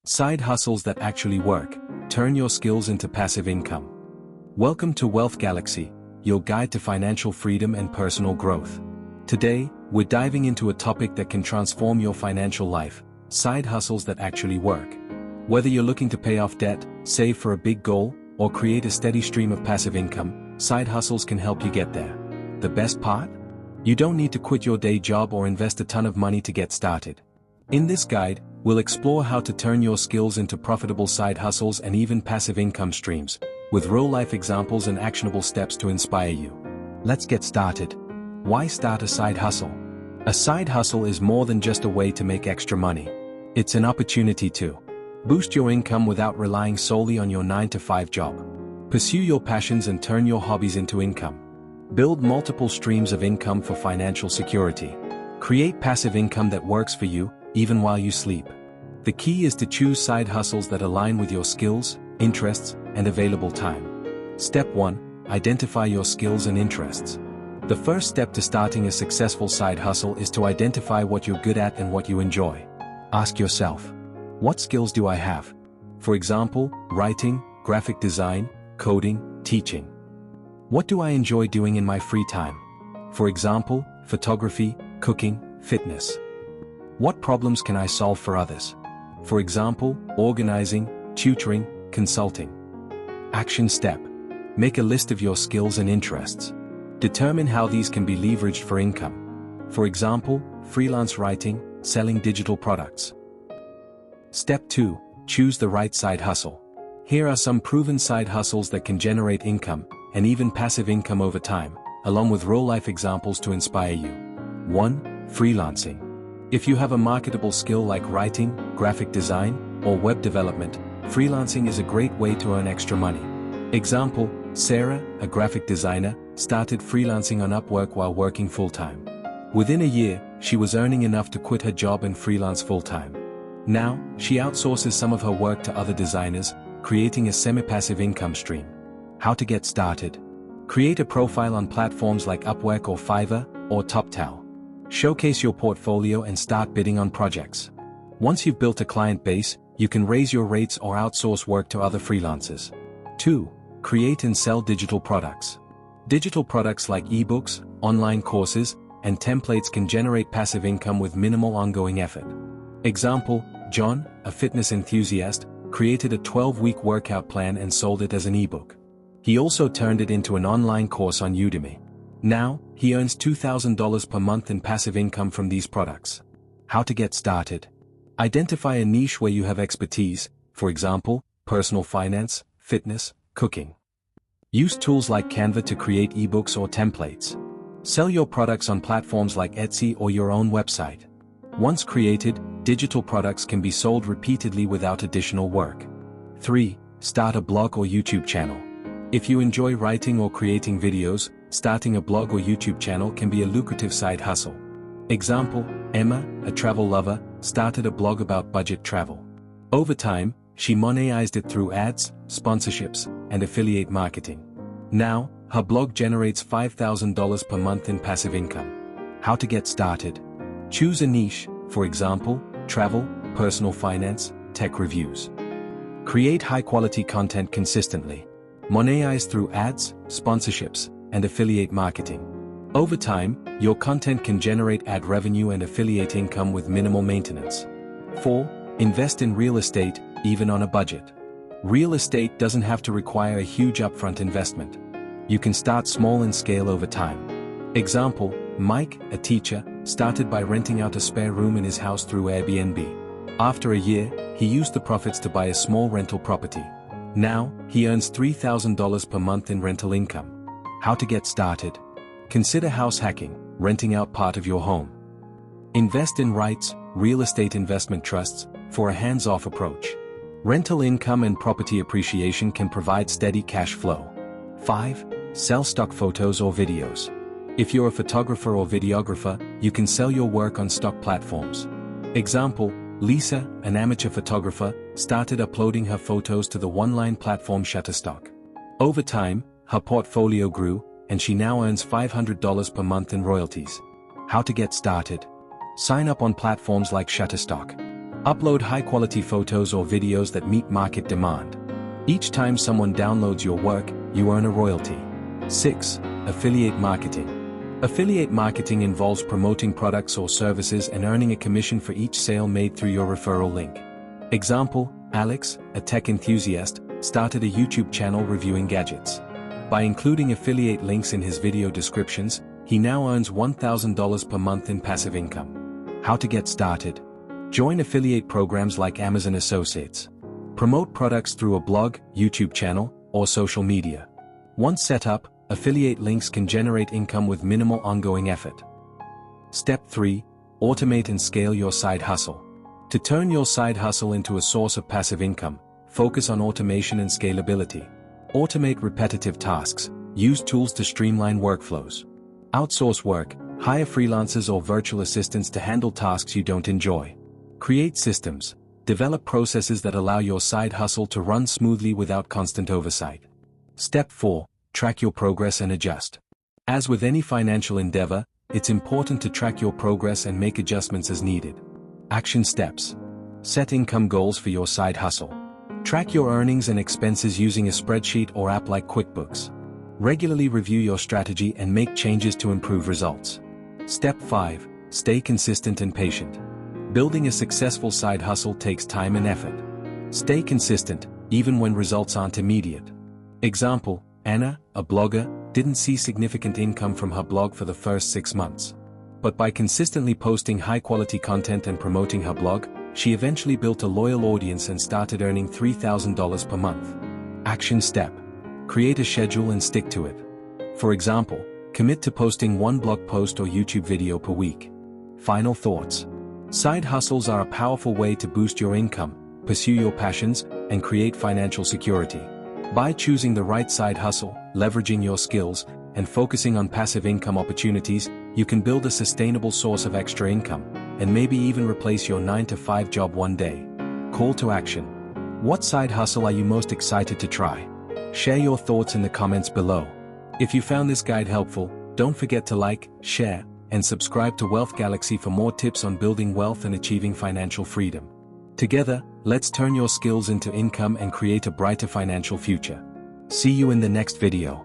Side hustles that actually work. Turn your skills into passive income. Welcome to Wealth Galaxy, your guide to financial freedom and personal growth. Today, we're diving into a topic that can transform your financial life: side hustles that actually work. Whether you're looking to pay off debt, save for a big goal, or create a steady stream of passive income, side hustles can help you get there. The best part? You don't need to quit your day job or invest a ton of money to get started. In this guide, we'll explore how to turn your skills into profitable side hustles and even passive income streams, with real-life examples and actionable steps to inspire you. Let's get started. Why start a side hustle? A side hustle is more than just a way to make extra money. It's an opportunity to boost your income without relying solely on your 9-to-5 job. Pursue your passions and turn your hobbies into income. Build multiple streams of income for financial security. Create passive income that works for you, even while you sleep. The key is to choose side hustles that align with your skills, interests, and available time. Step 1. Identify your skills and interests. The first step to starting a successful side hustle is to identify what you're good at and what you enjoy. Ask yourself, what skills do I have? For example, writing, graphic design, coding, teaching. What do I enjoy doing in my free time? For example, photography, cooking, fitness. What problems can I solve for others? For example, organizing, tutoring, consulting. Action step. Make a list of your skills and interests. Determine how these can be leveraged for income. For example, freelance writing, selling digital products. Step 2. Choose the right side hustle. Here are some proven side hustles that can generate income, and even passive income over time, along with real-life examples to inspire you. 1. Freelancing. If you have a marketable skill like writing, graphic design, or web development, freelancing is a great way to earn extra money. Example, Sarah, a graphic designer, started freelancing on Upwork while working full-time. Within a year, she was earning enough to quit her job and freelance full-time. Now, she outsources some of her work to other designers, creating a semi-passive income stream. How to get started? Create a profile on platforms like Upwork or Fiverr, or TopTal. Showcase your portfolio and start bidding on projects. Once you've built a client base, you can raise your rates or outsource work to other freelancers. 2. Create and sell digital products. Digital products like ebooks, online courses, and templates can generate passive income with minimal ongoing effort. Example, John, a fitness enthusiast, created a 12-week workout plan and sold it as an ebook. He also turned it into an online course on Udemy. Now, he earns $2,000 per month in passive income from these products. How to get started? Identify a niche where you have expertise, for example, personal finance, fitness, cooking. Use tools like Canva to create ebooks or templates. Sell your products on platforms like Etsy or your own website. Once created, digital products can be sold repeatedly without additional work. 3. Start a blog or YouTube channel. If you enjoy writing or creating videos, starting a blog or YouTube channel can be a lucrative side hustle. Example, Emma, a travel lover, started a blog about budget travel. Over time, she monetized it through ads, sponsorships, and affiliate marketing. Now, her blog generates $5,000 per month in passive income. How to get started? Choose a niche, for example, travel, personal finance, tech reviews. Create high-quality content consistently. Monetize through ads, sponsorships, and affiliate marketing. Over time, your content can generate ad revenue and affiliate income with minimal maintenance. 4. Invest in real estate, even on a budget. Real estate doesn't have to require a huge upfront investment. You can start small and scale over time. Example, Mike, a teacher, started by renting out a spare room in his house through Airbnb. After a year, he used the profits to buy a small rental property. Now, he earns $3,000 per month in rental income. How to get started? Consider house hacking, renting out part of your home. Invest in REITs, real estate investment trusts, for a hands-off approach. Rental income and property appreciation can provide steady cash flow. 5. Sell stock photos or videos. If you're a photographer or videographer, you can sell your work on stock platforms. Example, Lisa, an amateur photographer, started uploading her photos to the online platform Shutterstock. Over time, her portfolio grew, and she now earns $500 per month in royalties. How to get started? Sign up on platforms like Shutterstock. Upload high-quality photos or videos that meet market demand. Each time someone downloads your work, you earn a royalty. 6. Affiliate marketing. Affiliate marketing involves promoting products or services and earning a commission for each sale made through your referral link. Example, Alex, a tech enthusiast, started a YouTube channel reviewing gadgets. By including affiliate links in his video descriptions, he now earns $1,000 per month in passive income. How to get started? Join affiliate programs like Amazon Associates. Promote products through a blog, YouTube channel, or social media. Once set up, affiliate links can generate income with minimal ongoing effort. Step 3. Automate and scale your side hustle. To turn your side hustle into a source of passive income, focus on automation and scalability. Automate repetitive tasks. Use tools to streamline workflows. Outsource work. Hire freelancers or virtual assistants to handle tasks you don't enjoy. Create systems. Develop processes that allow your side hustle to run smoothly without constant oversight. Step 4. Track your progress and adjust. As with any financial endeavor, it's important to track your progress and make adjustments as needed. Action steps. Set income goals for your side hustle. Track your earnings and expenses using a spreadsheet or app like QuickBooks. Regularly review your strategy and make changes to improve results. Step 5. Stay consistent and patient. Building a successful side hustle takes time and effort. Stay consistent, even when results aren't immediate. Example, Anna, a blogger, didn't see significant income from her blog for the first 6 months. But by consistently posting high-quality content and promoting her blog, she eventually built a loyal audience and started earning $3,000 per month. Action step. Create a schedule and stick to it. For example, commit to posting 1 blog post or YouTube video per week. Final thoughts. Side hustles are a powerful way to boost your income, pursue your passions, and create financial security. By choosing the right side hustle, leveraging your skills, and focusing on passive income opportunities, you can build a sustainable source of extra income, and maybe even replace your 9-to-5 job one day. Call to action. What side hustle are you most excited to try? Share your thoughts in the comments below. If you found this guide helpful, don't forget to like, share, and subscribe to Wealth Galaxy for more tips on building wealth and achieving financial freedom. Together, let's turn your skills into income and create a brighter financial future. See you in the next video.